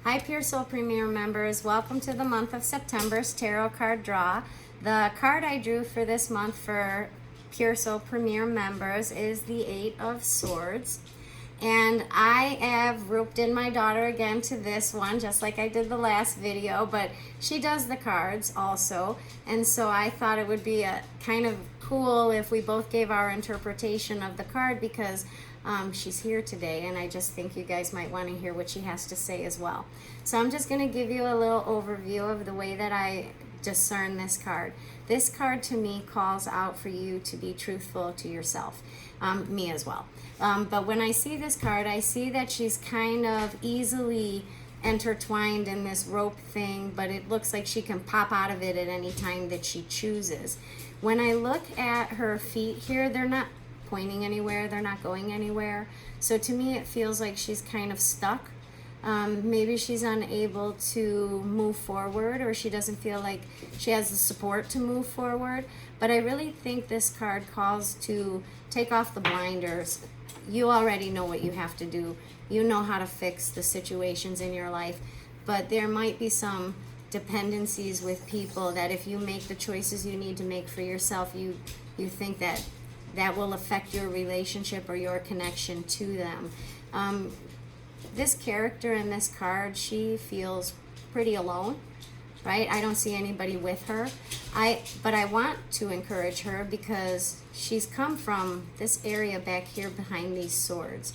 Hi, Pure Soul Premier members. Welcome to the month of September's tarot card draw. The card I drew for this month for Pure Soul Premier members is the Eight of Swords. And I have roped in my daughter again to this one, just like I did the last video, but she does the cards also. And so I thought it would be a kind of cool if we both gave our interpretation of the card, because she's here today, and I just think you guys might want to hear what she has to say as well. So I'm just going to give you a little overview of the way that I discern this card. This card to me calls out for you to be truthful to yourself, me as well. But when I see this card, I see that she's kind of easily intertwined in this rope thing, but it looks like she can pop out of it at any time that she chooses. When I look at her feet here, they're not pointing anywhere, they're not going anywhere. So to me, it feels like she's kind of stuck. Maybe she's unable to move forward, or she doesn't feel like she has the support to move forward. But I really think this card calls to take off the blinders. You already know what you have to do. You know how to fix the situations in your life, but there might be some dependencies with people that if you make the choices you need to make for yourself, you think that will affect your relationship or your connection to them. This character in this card, she feels pretty alone, right? I don't see anybody with her. But I want to encourage her because she's come from this area back here behind these swords.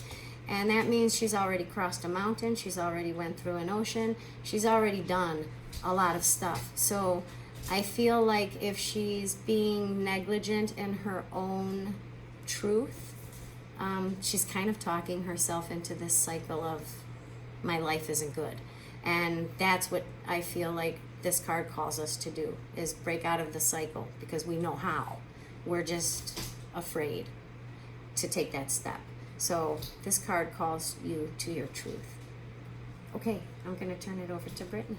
And that means she's already crossed a mountain, she's already went through an ocean, she's already done a lot of stuff. So I feel like if she's being negligent in her own truth, she's kind of talking herself into this cycle of my life isn't good. And that's what I feel like this card calls us to do, is break out of the cycle, because we know how. We're just afraid to take that step. So this card calls you to your truth. Okay, I'm going to turn it over to Brittany.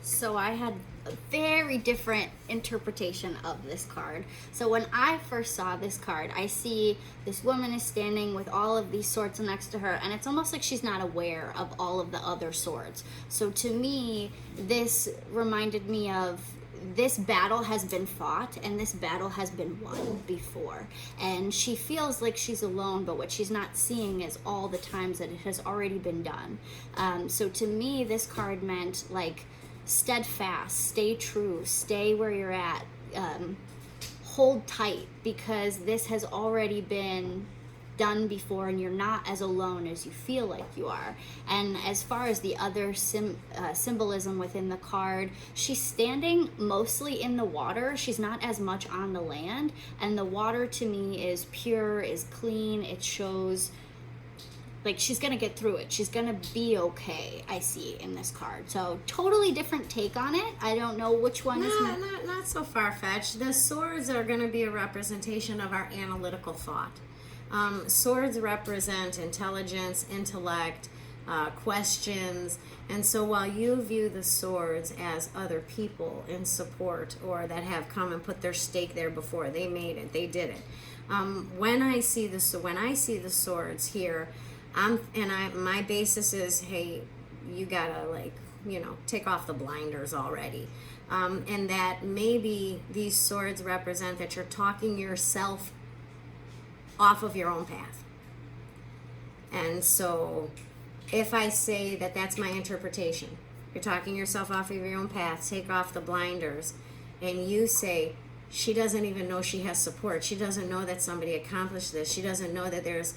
So I had a very different interpretation of this card. So when I first saw this card, I see this woman is standing with all of these swords next to her, and it's almost like she's not aware of all of the other swords. So to me, this reminded me of this battle has been fought and this battle has been won before, and she feels like she's alone, but what she's not seeing is all the times that it has already been done. So to me, this card meant like steadfast, stay true, stay where you're at, hold tight, because this has already been done before and you're not as alone as you feel like you are. And as far as the other symbolism within the card, she's standing mostly in the water. She's not as much on the land, and the water to me is pure, is clean. It shows like she's gonna get through it. She's gonna be okay, I see in this card. So totally different take on it. I don't know which one is not so far-fetched. The swords are going to be a representation of our analytical thought. Swords represent intelligence, intellect, questions, and so while you view the swords as other people in support, or that have come and put their stake there before, they made it, they did it. When I see the swords here, my basis is, hey, you gotta take off the blinders already. And that maybe these swords represent that you're talking yourself off of your own path. And so if I say that that's my interpretation, you're talking yourself off of your own path, take off the blinders, and you say, she doesn't even know she has support. She doesn't know that somebody accomplished this. She doesn't know that there's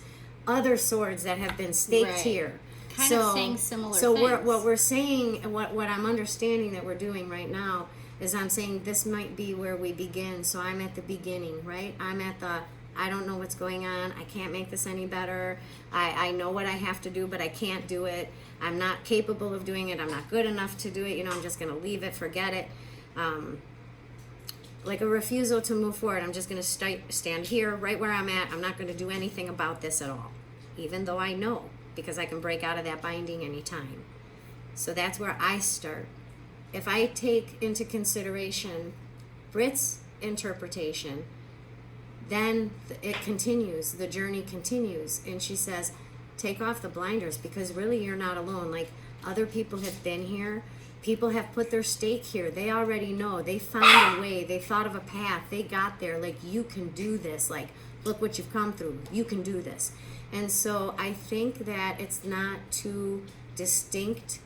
other swords that have been staked here. Kind of saying similar things. So what we're saying, what I'm understanding that we're doing right now is I'm saying this might be where we begin. So I'm at the beginning, right? I'm at the, I don't know what's going on. I can't make this any better. I know what I have to do, but I can't do it. I'm not capable of doing it. I'm not good enough to do it. I'm just going to leave it, forget it. Like a refusal to move forward. I'm just going to stand here right where I'm at. I'm not going to do anything about this at all, even though I know, because I can break out of that binding anytime. So that's where I start. If I take into consideration Britt's interpretation, then it continues, the journey continues, and she says, take off the blinders, because really you're not alone. Like, Other people have been here. People have put their stake here. They already know. They found a way. They thought of a path. They got there. Like, you can do this. Like, look what you've come through. You can do this. And so I think that it's not two distinct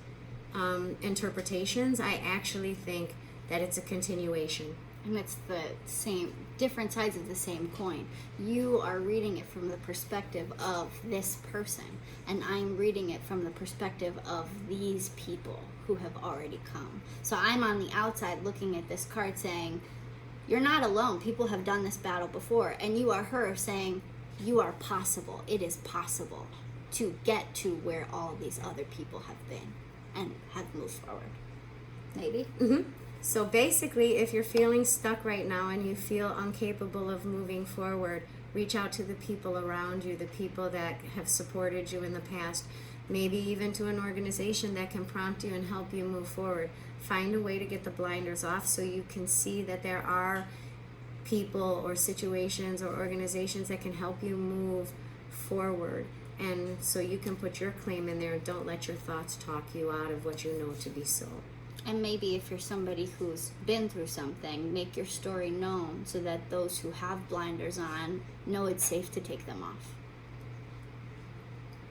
interpretations. I actually think that it's a continuation. And it's the same, different sides of the same coin. You are reading it from the perspective of this person, and I'm reading it from the perspective of these people who have already come. So I'm on the outside looking at this card saying, you're not alone. People have done this battle before. And you are her saying, you are possible. It is possible to get to where all these other people have been and have moved forward. Maybe? Mm-hmm. So basically, if you're feeling stuck right now and you feel incapable of moving forward, reach out to the people around you, the people that have supported you in the past, maybe even to an organization that can prompt you and help you move forward. Find a way to get the blinders off so you can see that there are people or situations or organizations that can help you move forward. And so you can put your claim in there and don't let your thoughts talk you out of what you know to be so. And maybe if you're somebody who's been through something, make your story known so that those who have blinders on know it's safe to take them off.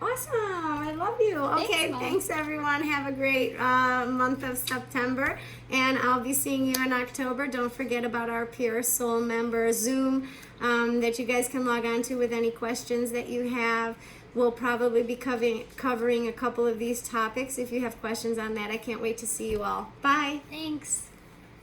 Awesome. I love you. Okay, Mom. thanks everyone. Have a great month of September. And I'll be seeing you in October. Don't forget about our Pure Soul member Zoom that you guys can log on to with any questions that you have. We'll probably be covering a couple of these topics. If you have questions on that, I can't wait to see you all. Bye. Thanks.